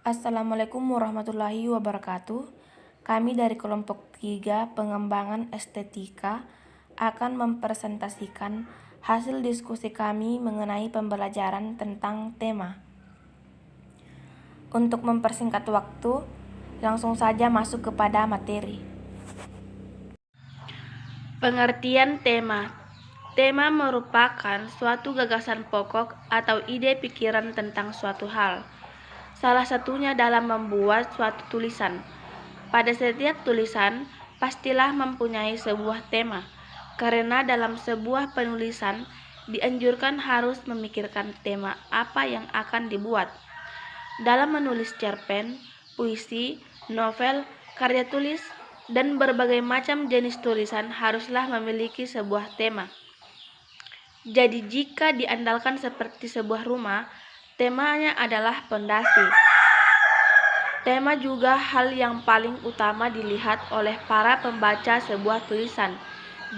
Assalamualaikum warahmatullahi wabarakatuh. Kami dari kelompok 3 pengembangan estetika akan mempresentasikan hasil diskusi kami mengenai pembelajaran tentang tema. Untuk mempersingkat waktu, langsung saja masuk kepada materi. Pengertian tema. Tema merupakan suatu gagasan pokok atau ide pikiran tentang suatu hal. Salah satunya dalam membuat suatu tulisan. Pada setiap tulisan, pastilah mempunyai sebuah tema, karena dalam sebuah penulisan dianjurkan harus memikirkan tema apa yang akan dibuat. Dalam menulis cerpen, puisi, novel, karya tulis, dan berbagai macam jenis tulisan haruslah memiliki sebuah tema. Jadi jika diandalkan seperti sebuah rumah, temanya adalah pondasi. Tema juga hal yang paling utama dilihat oleh para pembaca sebuah tulisan.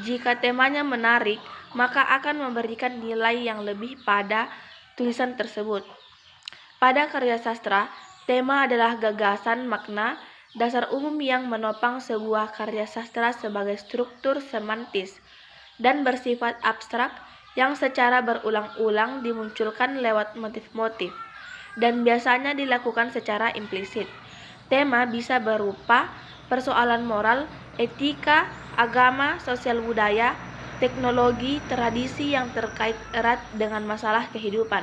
Jika temanya menarik, maka akan memberikan nilai yang lebih pada tulisan tersebut. Pada karya sastra, tema adalah gagasan makna dasar umum yang menopang sebuah karya sastra sebagai struktur semantis dan bersifat abstrak yang secara berulang-ulang dimunculkan lewat motif-motif dan biasanya dilakukan secara implisit. Tema bisa berupa persoalan moral, etika, agama, sosial budaya, teknologi, tradisi yang terkait erat dengan masalah kehidupan.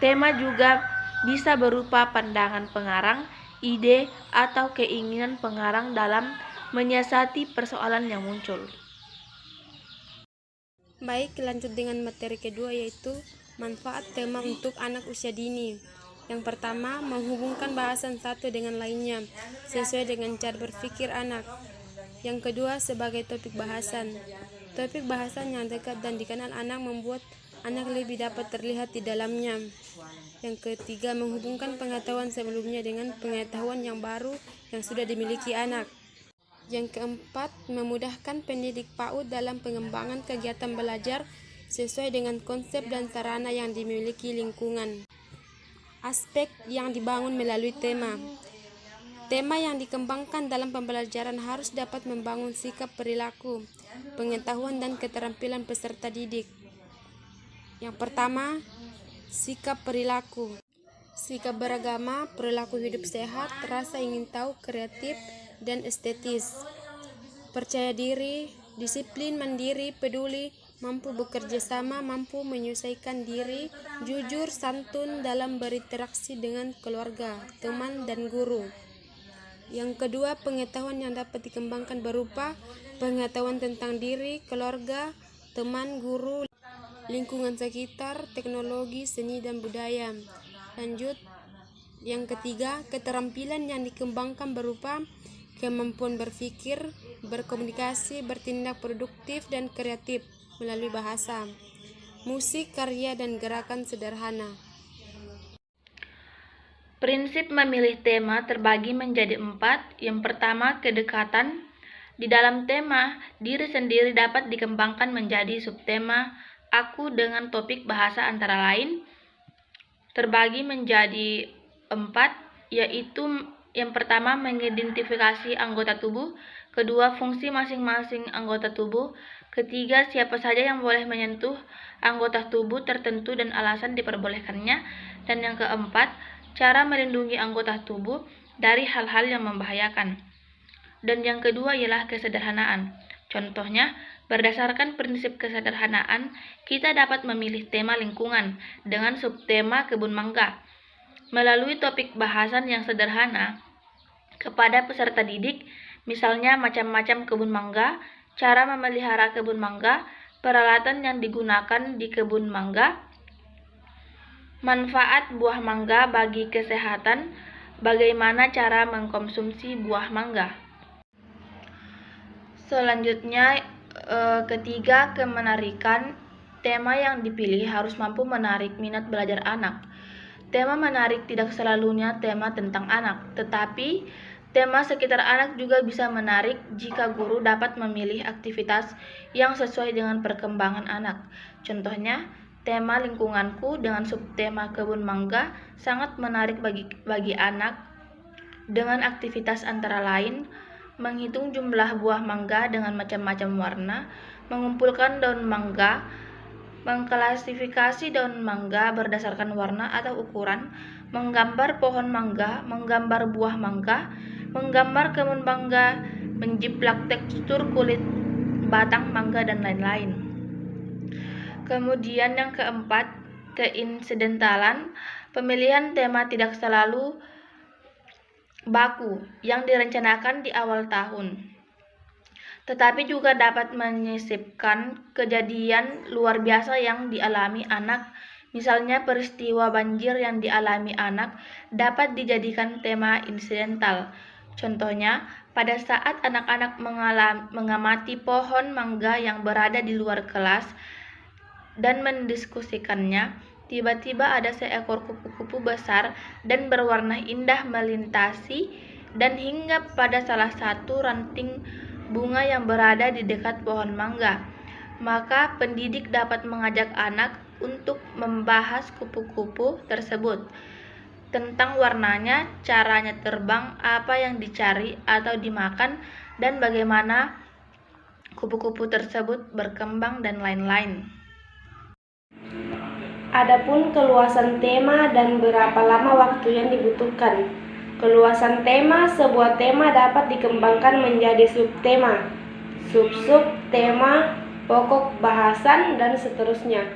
Tema juga bisa berupa pandangan pengarang, ide, atau keinginan pengarang dalam menyiasati persoalan yang muncul. Baik, lanjut dengan materi kedua, yaitu manfaat tema untuk anak usia dini. Yang pertama, menghubungkan bahasan satu dengan lainnya sesuai dengan cara berpikir anak. Yang kedua, sebagai topik bahasan. Topik bahasan yang dekat dan dikenal anak membuat anak lebih dapat terlihat di dalamnya. Yang ketiga, menghubungkan pengetahuan sebelumnya dengan pengetahuan yang baru yang sudah dimiliki anak. Yang keempat, memudahkan pendidik PAUD dalam pengembangan kegiatan belajar sesuai dengan konsep dan sarana yang dimiliki lingkungan. Aspek yang dibangun melalui tema. Tema yang dikembangkan dalam pembelajaran harus dapat membangun sikap perilaku, pengetahuan dan keterampilan peserta didik. Yang pertama, sikap perilaku. Sikap beragama, perilaku hidup sehat, rasa ingin tahu, kreatif, dan estetis. Percaya diri, disiplin, mandiri, peduli, mampu bekerja sama, mampu menyelesaikan diri, jujur, santun dalam berinteraksi dengan keluarga, teman, dan guru. Yang kedua, pengetahuan yang dapat dikembangkan berupa pengetahuan tentang diri, keluarga, teman, guru, lingkungan sekitar, teknologi, seni, dan budaya. Lanjut, yang ketiga, keterampilan yang dikembangkan berupa kemampuan berpikir, berkomunikasi, bertindak produktif dan kreatif melalui bahasa, musik, karya, dan gerakan sederhana. Prinsip memilih tema terbagi menjadi 4. Yang pertama, kedekatan. Di dalam tema, diri sendiri dapat dikembangkan menjadi subtema aku dengan topik bahasa antara lain terbagi menjadi 4, yaitu yang pertama mengidentifikasi anggota tubuh, kedua fungsi masing-masing anggota tubuh, ketiga siapa saja yang boleh menyentuh anggota tubuh tertentu dan alasan diperbolehkannya, dan yang keempat cara melindungi anggota tubuh dari hal-hal yang membahayakan. Dan yang kedua ialah kesederhanaan. Contohnya, berdasarkan prinsip kesederhanaan, kita dapat memilih tema lingkungan dengan subtema kebun mangga. Melalui topik bahasan yang sederhana kepada peserta didik, misalnya macam-macam kebun mangga, cara memelihara kebun mangga, peralatan yang digunakan di kebun mangga, manfaat buah mangga bagi kesehatan, bagaimana cara mengkonsumsi buah mangga. Selanjutnya, ketiga, kemenarikan. Tema yang dipilih harus mampu menarik minat belajar anak. Tema menarik tidak selalunya tema tentang anak, tetapi tema sekitar anak juga bisa menarik jika guru dapat memilih aktivitas yang sesuai dengan perkembangan anak. Contohnya, tema lingkunganku dengan subtema kebun mangga sangat menarik bagi anak dengan aktivitas antara lain menghitung jumlah buah mangga dengan macam-macam warna, mengumpulkan daun mangga, mengklasifikasi daun mangga berdasarkan warna atau ukuran, menggambar pohon mangga, menggambar buah mangga, menggambar kebun mangga, menjiplak tekstur kulit batang mangga, dan lain-lain. Kemudian yang keempat, keinsidentalan. Pemilihan tema tidak selalu baku yang direncanakan di awal tahun, tetapi juga dapat menyisipkan kejadian luar biasa yang dialami anak. Misalnya peristiwa banjir yang dialami anak dapat dijadikan tema insidental. Contohnya, pada saat anak-anak mengamati pohon mangga yang berada di luar kelas dan mendiskusikannya, tiba-tiba ada seekor kupu-kupu besar dan berwarna indah melintasi dan hinggap pada salah satu ranting bunga yang berada di dekat pohon mangga. Maka pendidik dapat mengajak anak untuk membahas kupu-kupu tersebut, tentang warnanya, caranya terbang, apa yang dicari atau dimakan, dan bagaimana kupu-kupu tersebut berkembang, dan lain-lain. Adapun keluasan tema dan berapa lama waktu yang dibutuhkan. Keluasan tema, sebuah tema dapat dikembangkan menjadi subtema, sub-tema, pokok bahasan, dan seterusnya.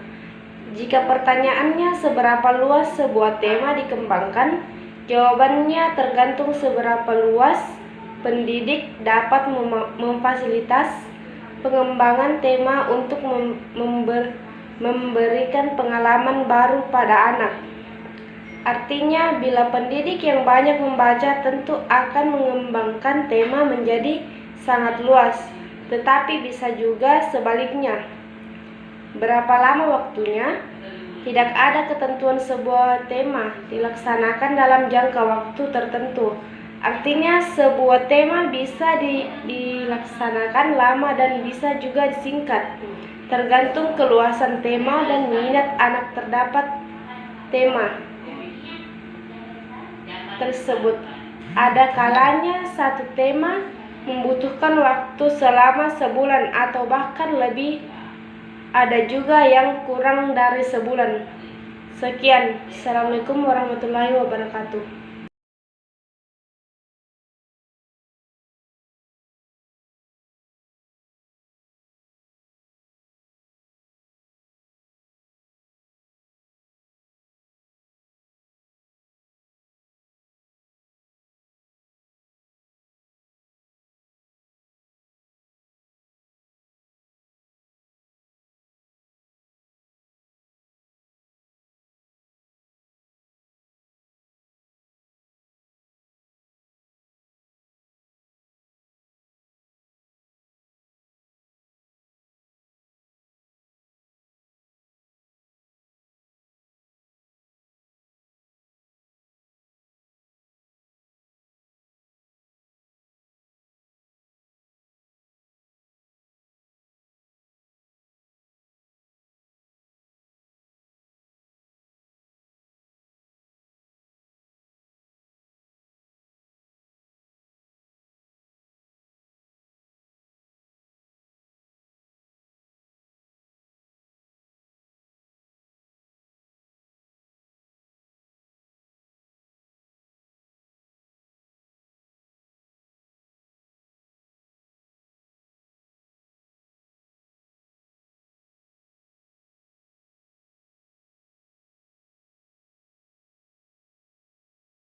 Jika pertanyaannya seberapa luas sebuah tema dikembangkan, jawabannya tergantung seberapa luas pendidik dapat memfasilitas pengembangan tema untuk memberikan pengalaman baru pada anak. Artinya, bila pendidik yang banyak membaca tentu akan mengembangkan tema menjadi sangat luas, tetapi bisa juga sebaliknya. Berapa lama waktunya? Tidak ada ketentuan sebuah tema dilaksanakan dalam jangka waktu tertentu. Artinya, sebuah tema bisa dilaksanakan lama dan bisa juga disingkat, tergantung keluasan tema dan minat anak terdapat tema tersebut. Ada kalanya satu tema membutuhkan waktu selama sebulan atau bahkan lebih. Ada juga yang kurang dari sebulan. Sekian. Assalamualaikum warahmatullahi wabarakatuh.